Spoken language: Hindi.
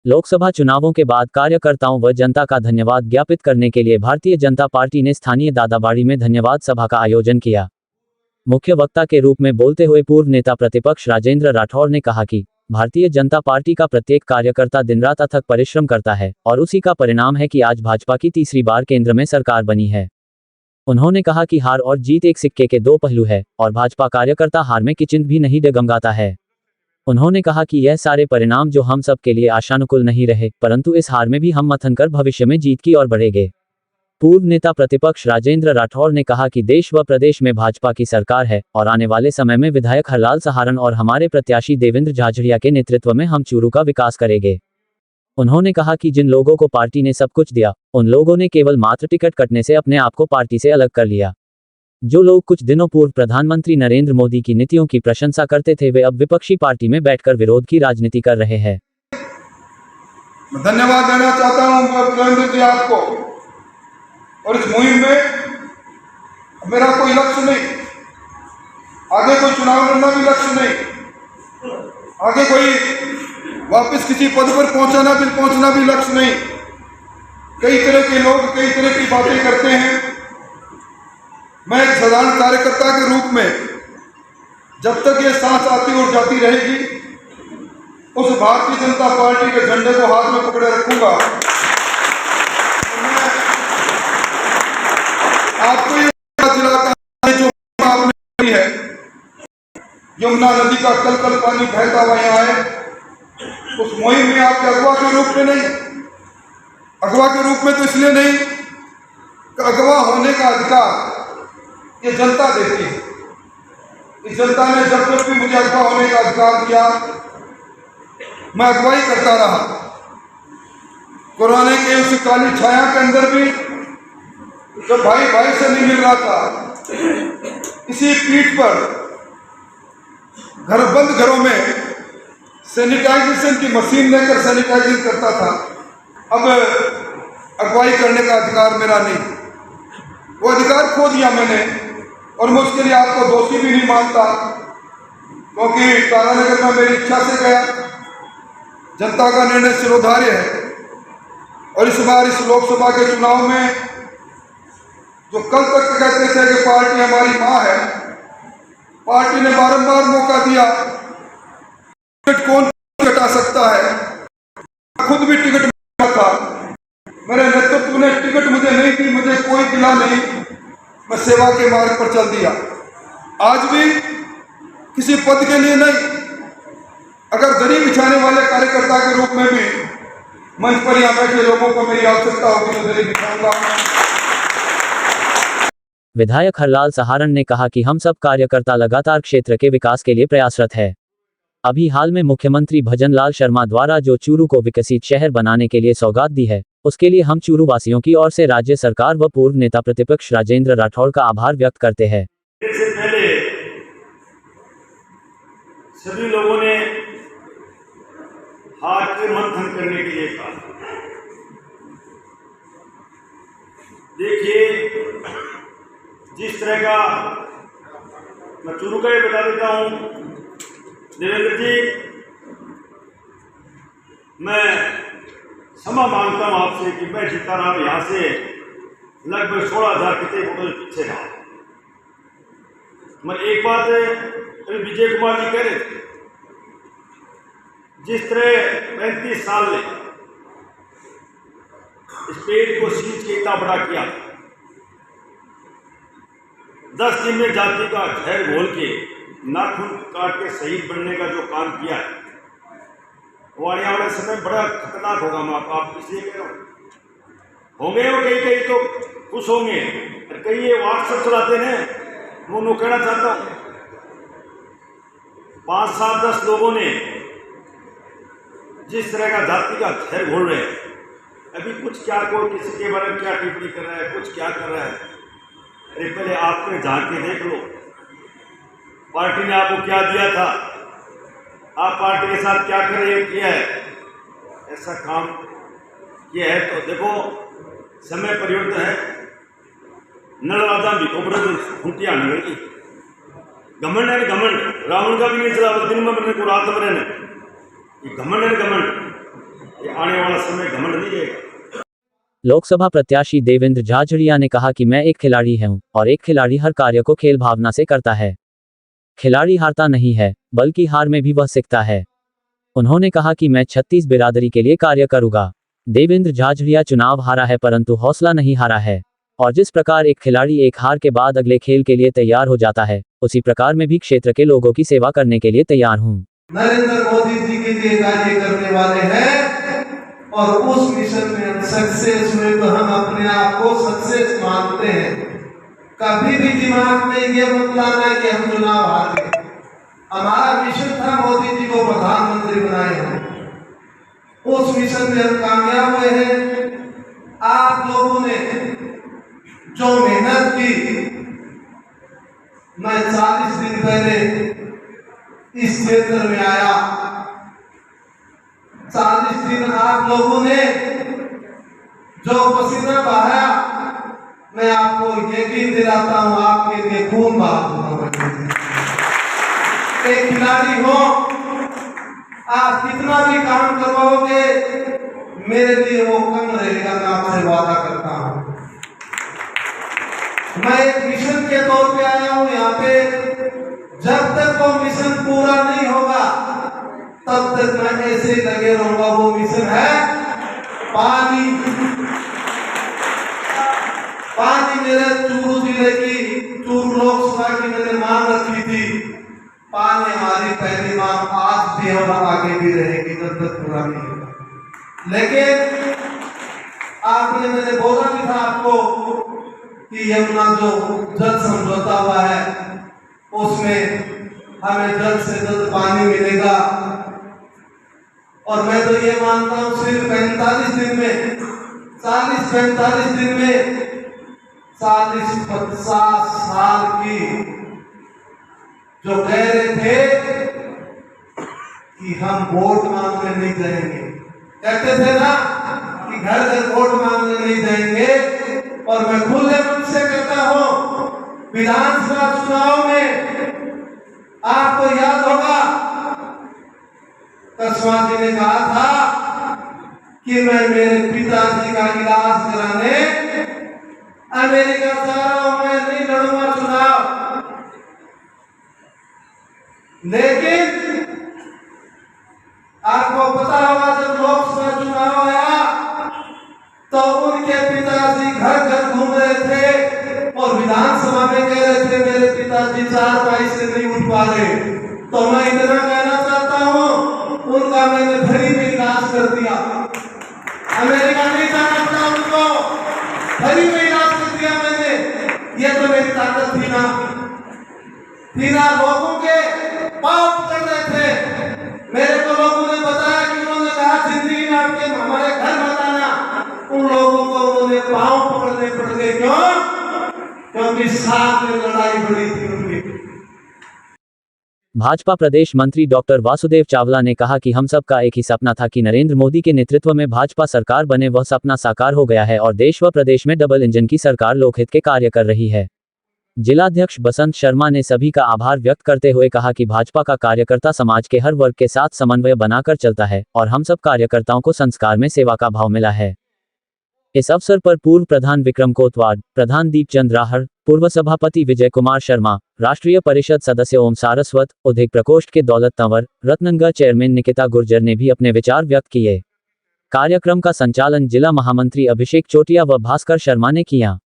लोकसभा चुनावों के बाद कार्यकर्ताओं व जनता का धन्यवाद ज्ञापित करने के लिए भारतीय जनता पार्टी ने स्थानीय दादाबाड़ी में धन्यवाद सभा का आयोजन किया। मुख्य वक्ता के रूप में बोलते हुए पूर्व नेता प्रतिपक्ष राजेंद्र राठौड़ ने कहा कि भारतीय जनता पार्टी का प्रत्येक कार्यकर्ता दिन रात अथक परिश्रम करता है और उसी का परिणाम है कि आज भाजपा की तीसरी बार केंद्र में सरकार बनी है। उन्होंने कहा कि हार और जीत एक सिक्के के दो पहलू है और भाजपा कार्यकर्ता हार में किंचित भी नहीं डगमगाता है। उन्होंने कहा कि यह सारे परिणाम जो हम सब के लिए आशानुकूल नहीं रहे, परंतु इस हार में भी हम मंथन कर भविष्य में जीत की ओर बढ़ेंगे। पूर्व नेता प्रतिपक्ष राजेंद्र राठौड़ ने कहा कि देश व प्रदेश में भाजपा की सरकार है और आने वाले समय में विधायक हरलाल सहारण और हमारे प्रत्याशी देवेंद्र झाझड़िया के नेतृत्व में हम चूरू का विकास करेंगे। उन्होंने कहा कि जिन लोगों को पार्टी ने सब कुछ दिया, उन लोगों ने केवल मात्र टिकट कटने से अपने आप को पार्टी से अलग कर लिया। जो लोग कुछ दिनों पूर्व प्रधानमंत्री नरेंद्र मोदी की नीतियों की प्रशंसा करते थे, वे अब विपक्षी पार्टी में बैठकर विरोध की राजनीति कर रहे हैं। धन्यवाद देना चाहता हूं देवेंद्र जी आपको। और इस मुहिम में मेरा कोई लक्ष्य नहीं, आगे कोई चुनाव लड़ना भी लक्ष्य नहीं, आगे कोई वापस किसी पद पर पहुंचना भी लक्ष्य नहीं। कई तरह के लोग कई तरह की बातें करते हैं। मैं एक साधारण कार्यकर्ता के रूप में जब तक ये सांस आती और जाती रहेगी, उस भारतीय जनता पार्टी के झंडे को हाथ में पकड़े रखूंगा। आपको ये दिलाता है जो आपने की है, यमुना नदी का कल पानी बहता हुआ यहाँ है, उस मुहिम में आपके अगवा के रूप में नहीं, अगवा के रूप में तो इसलिए नहीं कि अगवा होने का अधिकार ये जनता देती है। इस जनता ने जब जब भी मुझे अगवा होने का अधिकार दिया, मैं अगवाई करता रहा। कोरोना के उस काली छाया के अंदर भी जब भाई भाई से नहीं मिल रहा था, इसी पीठ पर बंद घरों में सैनिटाइजेशन की मशीन लेकर सैनिटाइजिंग करता था। अब अगवाई करने का अधिकार मेरा नहीं, वो अधिकार खो दिया मैंने। और मैं उसके लिए आपको दोषी भी नहीं मानता, क्योंकि तारानगर में मेरी इच्छा से गया। जनता का निर्णय सिरोधार्य है। और इस बार इस लोकसभा के चुनाव में जो कल तक कहते थे कि पार्टी हमारी मां है, पार्टी ने बारंबार मौका दिया। टिकट कौन कटा सकता है, खुद भी टिकट मिला था, मेरे नेतृत्व ने टिकट मुझे नहीं दी, मुझे कोई दिला नहीं, मैं सेवा के मार्ग पर चल दिया। आज भी किसी पद के लिए नहीं, अगर दरी बिछाने वाले कार्यकर्ता के रूप में भी मंच पर यहाँ बैठे लोगों को मेरी आवश्यकता होगी तो दरी बिछाऊंगा। विधायक हरलाल सहारण ने कहा कि हम सब कार्यकर्ता लगातार क्षेत्र के विकास के लिए प्रयासरत है। अभी हाल में मुख्यमंत्री भजनलाल शर्मा द्वारा जो चूरू को विकसित शहर बनाने के लिए सौगात दी है, उसके लिए हम चूरू वासियों की ओर से राज्य सरकार व पूर्व नेता प्रतिपक्ष राजेंद्र राठौड़ का आभार व्यक्त करते हैं। इससे पहले सभी लोगों ने हाथ के मंथन करने के लिए कहा। देखिए, जिस तरह का मैं चूरू का ही बता देता हूँ, देवेंद्र जी, मैं क्षमा मांगता हूँ आपसे कि मैं जीता रहा यहाँ से लगभग 16,000 कितने वोटों पीछे रहा। मैं एक बात अभी विजय कुमार जी कह रहे थे, जिस तरह 35 साल ने इस पेड़ को सींच के इतना बड़ा किया, 10 दिन में जाति का जहर घोल के नाखून काट के शहीद बनने का जो काम किया है, वो आने वाले समय बड़ा खतरनाक होगा। मैं आप इसलिए कह रहा हूँ, होंगे वो कई तो खुश होंगे, और कई ये व्हाट्सएप चलाते हैं। वो कहना चाहता हूँ, 5, 7, 10 लोगों ने जिस तरह का जाति का जहर घोल रहे हैं, अभी कुछ क्या कोई किसी के बारे में क्या टिप्पणी कर रहा है, कुछ क्या कर रहा है। अरे पहले आपने झांक के देख लो, पार्टी ने आपको क्या दिया था, आप पार्टी के साथ क्या कर रहे किया है, ऐसा काम किया है। तो देखो, समय परिवर्तन है। नल राजा भी कोबरे तो खूंटिया नगर की घमंड है, घमंड रावण का भी नहीं चला। दिन में मैंने को रात में रहने, ये घमंड है, घमंड ये आने वाला समय घमंड नहीं रहेगा। लोकसभा प्रत्याशी देवेंद्र झाझड़िया ने कहा कि मैं एक खिलाड़ी हूं और एक खिलाड़ी हर कार्य को खेल भावना से करता है। खिलाड़ी हारता नहीं है, बल्कि हार में भी वह सीखता है। उन्होंने कहा कि मैं 36 बिरादरी के लिए कार्य करूंगा। देवेंद्र झाझड़िया चुनाव हारा है, परंतु हौसला नहीं हारा है। और जिस प्रकार एक खिलाड़ी एक हार के बाद अगले खेल के लिए तैयार हो जाता है, उसी प्रकार मैं भी क्षेत्र के लोगों की सेवा करने के लिए तैयार हूं। नरेंद्र मोदी जी के लिए कार्य करने वाले हैं और उस मिशन में हम सक्सेस हुए तो हम अपने आप को सक्सेस मानते हैं। कभी भी दिमाग में ये मत लाना कि हम चुनाव हार गए। हमारा मिशन था मोदी जी को प्रधानमंत्री बनाए हैं, उस मिशन में हम कामयाब हुए हैं। आप लोगों ने जो मेहनत की, मैं 40 दिन पहले इस क्षेत्र में आया, 40 दिन आप लोगों ने जो पसीना बहाया, मैं आपको यकीन दिलाता हूं आपके लिए खून बहा दूंगा। एक खिलाड़ी हो, आप कितना भी काम करवाओगे मेरे लिए वो कम रहेगा, मैं आपसे वादा करता हूं। मैं एक मिशन के तौर पे आया हूं यहाँ पे। जब तक वो मिशन पूरा नहीं होगा तब तक मैं ऐसे लगे रहूंगा। वो मिशन है पानी। पानी मेरे चूरू जिले की, चूरू लोकसभा की मैंने मांग रखी थी। पानी हमारी पहली मांग आज भी और आगे भी रहेगी जब तक पूरा नहीं होगा। लेकिन आपने, मैंने बोला भी था आपको कि यमुना जो जल समझौता हुआ है उसमें हमें जल्द से जल्द पानी मिलेगा। और मैं तो ये मानता हूँ सिर्फ 45 दिन में, 40-45 दिन में 40-50 साल की जो कह रहे थे कि हम वोट मांगने नहीं जाएंगे, कहते थे ना कि घर घर वोट मांगने नहीं जाएंगे। और मैं खुले मन से कहता हूं, विधानसभा चुनाव में आपको याद होगा कसवा जी ने कहा था कि मैं मेरे पिताजी का इलाज कराने अमेरिका जा रहा हूं, मैं नहीं लड़ूंगा चुनाव। लेकिन आपको पता होगा जब लोकसभा चुनाव आया तो उनके पिताजी घर घर घूम रहे थे और विधानसभा में कह रहे थे मेरे पिताजी 4 पाई से नहीं उठ पा रहे। तो मैं इतना कहना चाहता हूं, उनका मैंने फ्री में इलाज कर दिया। अमेरिका नहीं जाना पड़ा उनको, फ्री में इलाज कर दिया मैंने। ये तो मेरी ताकत थी ना। लोगों के पाप कर रहे थे। मेरे को लोगों ने बताया कि उन्होंने कहा जिंदगी में आपके हमारे घर बताना। उन लोगों को उन्होंने पांव पकड़ने पड़ गए। क्यों? क्योंकि साथ में लड़ाई बड़ी थी उनकी। भाजपा प्रदेश मंत्री डॉक्टर वासुदेव चावला ने कहा कि हम सबका एक ही सपना था कि नरेंद्र मोदी के नेतृत्व में भाजपा सरकार बने। वह सपना साकार हो गया है और देश व प्रदेश में डबल इंजन की सरकार लोकहित के कार्य कर रही है। जिलाध्यक्ष बसंत शर्मा ने सभी का आभार व्यक्त करते हुए कहा कि भाजपा का कार्यकर्ता समाज के हर वर्ग के साथ समन्वय बनाकर चलता है और हम सब कार्यकर्ताओं को संस्कार में सेवा का भाव मिला है। इस अवसर पर पूर्व प्रधान विक्रम कोतवाल, प्रधान दीपचंद राहड़, पूर्व सभापति विजय कुमार शर्मा, राष्ट्रीय परिषद सदस्य ओम सारस्वत, उद्योग प्रकोष्ठ के दौलत तंवर, रत्नंगा चेयरमैन निकिता गुर्जर ने भी अपने विचार व्यक्त किए। कार्यक्रम का संचालन जिला महामंत्री अभिषेक चोटिया व भास्कर शर्मा ने किया।